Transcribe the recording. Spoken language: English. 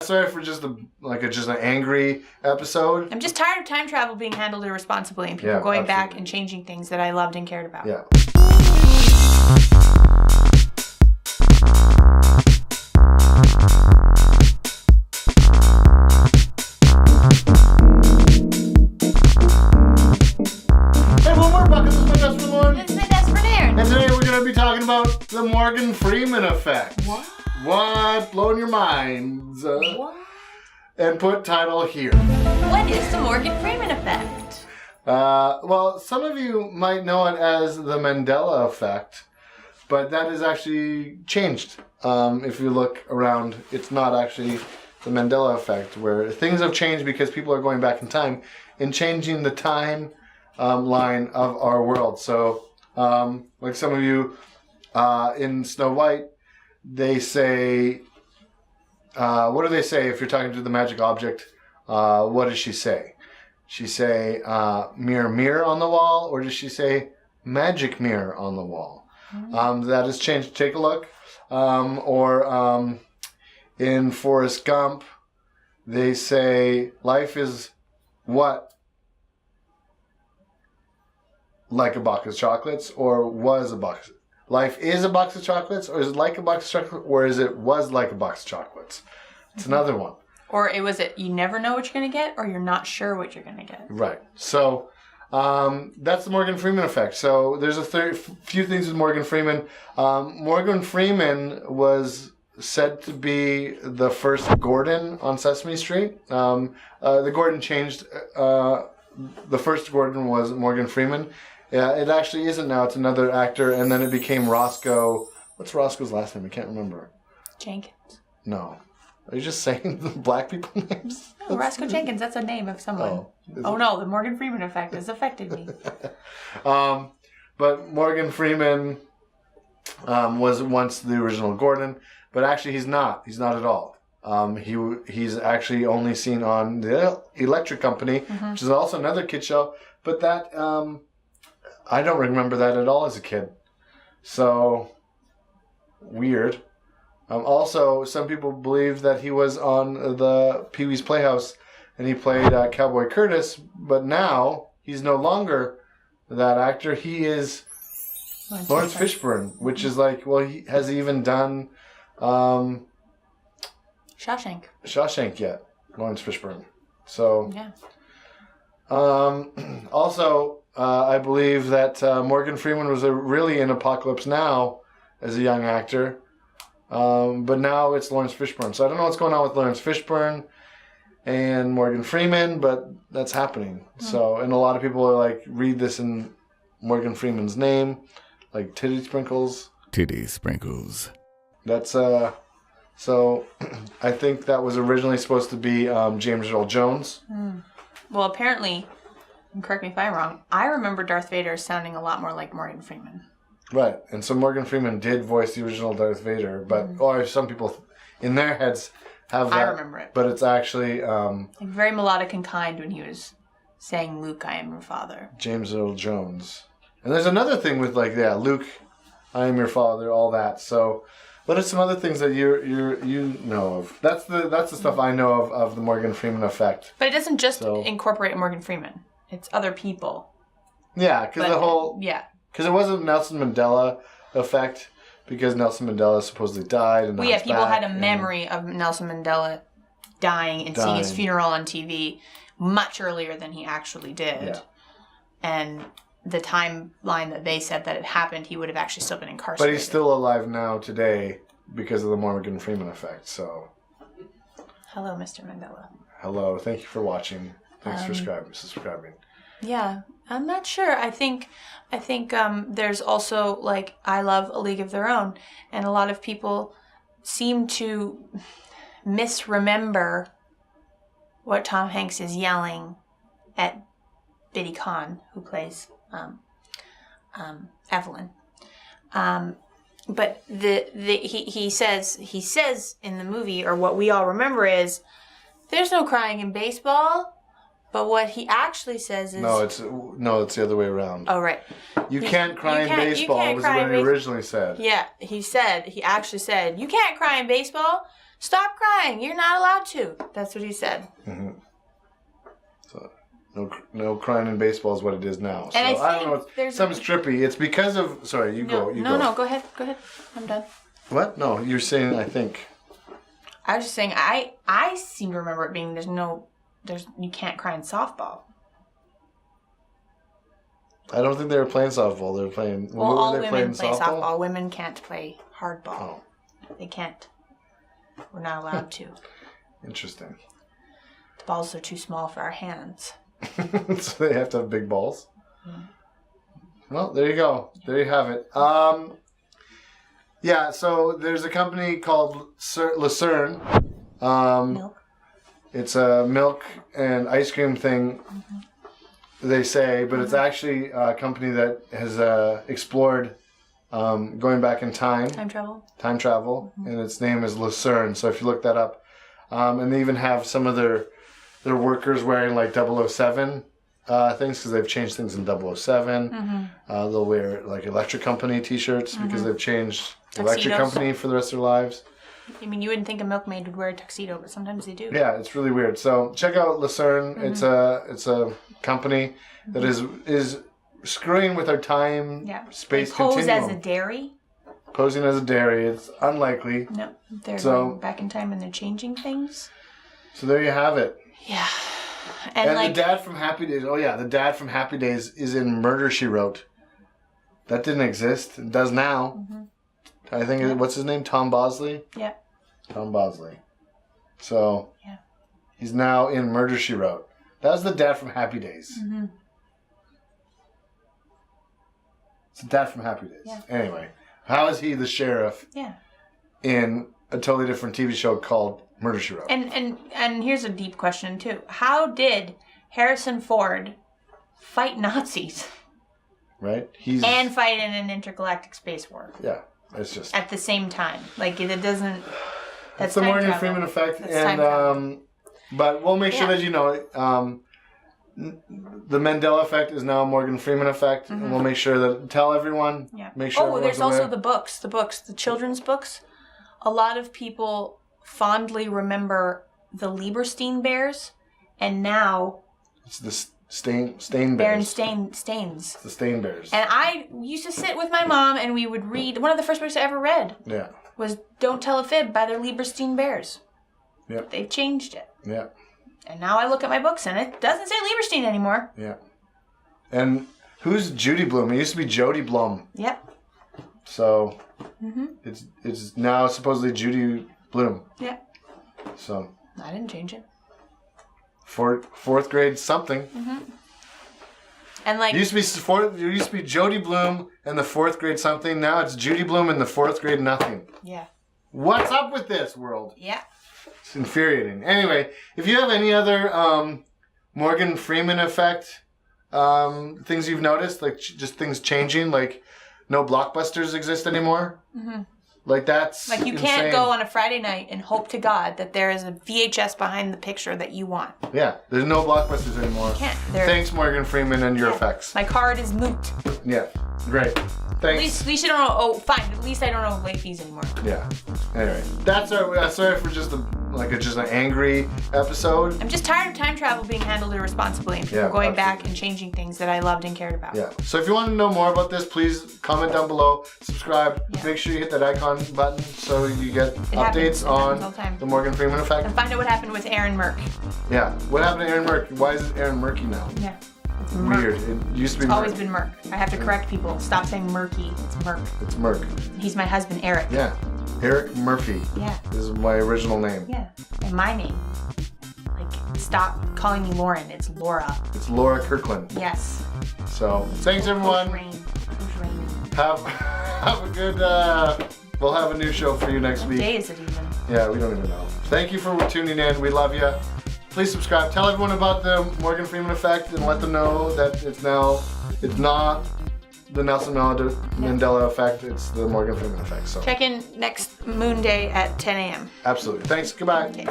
Sorry for just an angry episode. I'm just tired of time travel being handled irresponsibly and people going back and changing things that I loved and cared about. Yeah. And today we're going to be talking about the Morgan Freeman Effect. What? Blowing your minds. What? And put title here. What is the Morgan Freeman Effect? Well, some of you might know it as the Mandela Effect, but that is actually changed. If you look around, it's not actually the Mandela Effect, where things have changed because people are going back in time and changing the time line of our world. So, like some of you in Snow White, they say, what do they say if you're talking to the magic object? What does she say? She say, mirror, mirror on the wall, or does she say, magic mirror on the wall? That has changed. Take a look. Or in Forrest Gump, they say, life is what? Like a box of chocolates, or was a box? Life is a box of chocolates, or is it like a box of chocolates, or is it was like a box of chocolates? It's another one. Or it was you never know what you're going to get, or you're not sure what you're going to get. Right. So that's the Morgan Freeman Effect. So there's a few things with Morgan Freeman. Morgan Freeman was said to be the first Gordon on Sesame Street. The Gordon changed. The first Gordon was Morgan Freeman. Yeah, it actually isn't now. It's another actor, and then it became Roscoe. What's Roscoe's last name? I can't remember. Jenkins. No. Are you just saying the black people names? No, Roscoe Jenkins. That's a name of someone. Oh no, the Morgan Freeman Effect has affected me. But Morgan Freeman was once the original Gordon, but actually he's not. He's not at all. He's actually only seen on the Electric Company, which is also another kid show. But that I don't remember that at all as a kid. So weird. Also, some people believe that he was on the Pee-wee's Playhouse and he played Cowboy Curtis, but now he's no longer that actor. He is Lawrence Fishburne, which is like, well, he has even done Shawshank yet, Lawrence Fishburne. So, yeah. Also, I believe that Morgan Freeman was really in Apocalypse Now as a young actor. But now it's Lawrence Fishburne. So I don't know what's going on with Lawrence Fishburne and Morgan Freeman, but that's happening. So, and a lot of people are like, read this in Morgan Freeman's name, like Titty Sprinkles. Titty Sprinkles. That's, so I think that was originally supposed to be James Earl Jones. Well, apparently, and correct me if I'm wrong, I remember Darth Vader sounding a lot more like Morgan Freeman. Right, and so Morgan Freeman did voice the original Darth Vader, but or some people in their heads have that. I remember it. But it's actually like very melodic and kind when he was saying, Luke, I am your father. James Earl Jones. And there's another thing with Luke, I am your father, all that. So what are some other things that you know of? That's the stuff I know of the Morgan Freeman Effect. But it doesn't just incorporate Morgan Freeman. It's other people. Yeah, because the whole... Yeah. Because it wasn't Nelson Mandela Effect, because Nelson Mandela supposedly died. And people had a memory of Nelson Mandela dying and seeing his funeral on TV much earlier than he actually did. Yeah. And the timeline that they said that it happened, he would have actually still been incarcerated. But he's still alive now today because of the Morgan Freeman Effect. So, hello, Mr. Mandela. Hello. Thank you for watching. Thanks for subscribing. Yeah, I'm not sure. I think there's also I Love A League of Their Own, and a lot of people seem to misremember what Tom Hanks is yelling at Biddy Khan, who plays Evelyn. But he says in the movie, or what we all remember is, there's no crying in baseball. But what he actually says is... No, it's the other way around. Oh, right. You can't cry in baseball was what he originally said. Yeah, he actually said, you can't cry in baseball Stop crying. You're not allowed to. That's what he said. Mm-hmm. So no crying in baseball is what it is now. So And I don't know. It's something's trippy. It's because of. Sorry, you go. No. Go ahead. I'm done. What? No, you're saying. I think. I was just saying. I seem to remember it being you can't cry in softball. I don't think they were playing softball. They were playing. Well, all women play softball. Women can't play hardball. Oh. They can't. We're not allowed to. Interesting. The balls are too small for our hands. So they have to have big balls? Mm. Well, there you go. There you have it. Yeah, so there's a company called Lucerne. Milk. It's a milk and ice cream thing, they say, but it's actually a company that has explored going back in time. Time travel. And its name is Lucerne. So if you look that up, and they even have some of their workers wearing like 007 things because they've changed things in 007. They'll wear like electric company t-shirts because they've changed electric company for the rest of their lives. I mean, you wouldn't think a milkmaid would wear a tuxedo, but sometimes they do. Yeah, it's really weird. So check out Lucerne. It's a company that is screwing with our time space continuum. Pose as a dairy. Posing as a dairy. It's unlikely. No, they're going back in time and they're changing things. So there you have it. Yeah. And the dad from Happy Days. Oh yeah, the dad from Happy Days is in Murder, She Wrote. That didn't exist. It does now. I think, what's his name? Tom Bosley? Yeah. Tom Bosley. So, he's now in Murder, She Wrote. That was the dad from Happy Days. It's the dad from Happy Days. Yeah. Anyway, how is he the sheriff in a totally different TV show called Murder, She Wrote? And here's a deep question, too. How did Harrison Ford fight Nazis? Right? And fight in an intergalactic space war. Yeah. It's just... At the same time. Like, it doesn't... That's the Morgan Freeman Effect. And but we'll make sure that you know it. The Mandela Effect is now Morgan Freeman Effect. And we'll make sure that... Tell everyone. Yeah. Make sure there's also the books. The children's books. A lot of people fondly remember the Lieberstein Bears. And now... It's the Stain Bears. Stains. The Stain Bears. And I used to sit with my mom and we would read... One of the first books I ever read was Don't Tell a Fib by the Lieberstein Bears. Yep. They changed it. Yeah. And now I look at my books and it doesn't say Lieberstein anymore. Yeah. And who's Judy Bloom? It used to be Jody Blum. Yep. So it's now supposedly Judy Bloom. Yeah. So I didn't change it. Fourth grade something. And like it used to be Jody Bloom and the fourth grade something. Now it's Judy Bloom and the fourth grade nothing. Yeah. What's up with this world? Yeah. It's infuriating. Anyway, if you have any other Morgan Freeman Effect things you've noticed, like just things changing, like no blockbusters exist anymore. Like that's like you insane. Can't go on a Friday night and hope to God that there is a VHS behind the picture that you want. Yeah, there's no blockbusters anymore. You can't. Thanks, Morgan Freeman, and your effects. My card is moot. Yeah, great. Thanks. At least I don't know. Oh, fine. At least I don't know late fees anymore. Yeah. Anyway, that's our. Sorry for just an angry episode. I'm just tired of time travel being handled irresponsibly and people going back and changing things that I loved and cared about. Yeah. So if you want to know more about this, please comment down below, subscribe, make sure you hit that icon button so you get updates on the Morgan Freeman Effect. And find out what happened with Aaron Murk. Yeah. What happened to Aaron Murk? Why is it Aaron Murky now? Yeah. It's weird. It used to be It's always been Murk. I have to correct people. Stop saying murky. It's Murk. It's Murk. He's my husband, Eric. Yeah. Eric Murphy. Yeah. This is my original name. Yeah. And my name. Like, stop calling me Lauren. It's Laura. It's Laura Kirkland. Yes. So, thanks everyone. Who's Rain? Have a good, we'll have a new show for you next week. What day is it even? Yeah, we don't even know. Thank you for tuning in. We love you. Please subscribe. Tell everyone about the Morgan Freeman Effect and let them know that it's not the Nelson Mandela Effect. It's the Morgan Freeman Effect. So check in next Moon Day at 10 a.m. Absolutely. Thanks. Goodbye. Okay.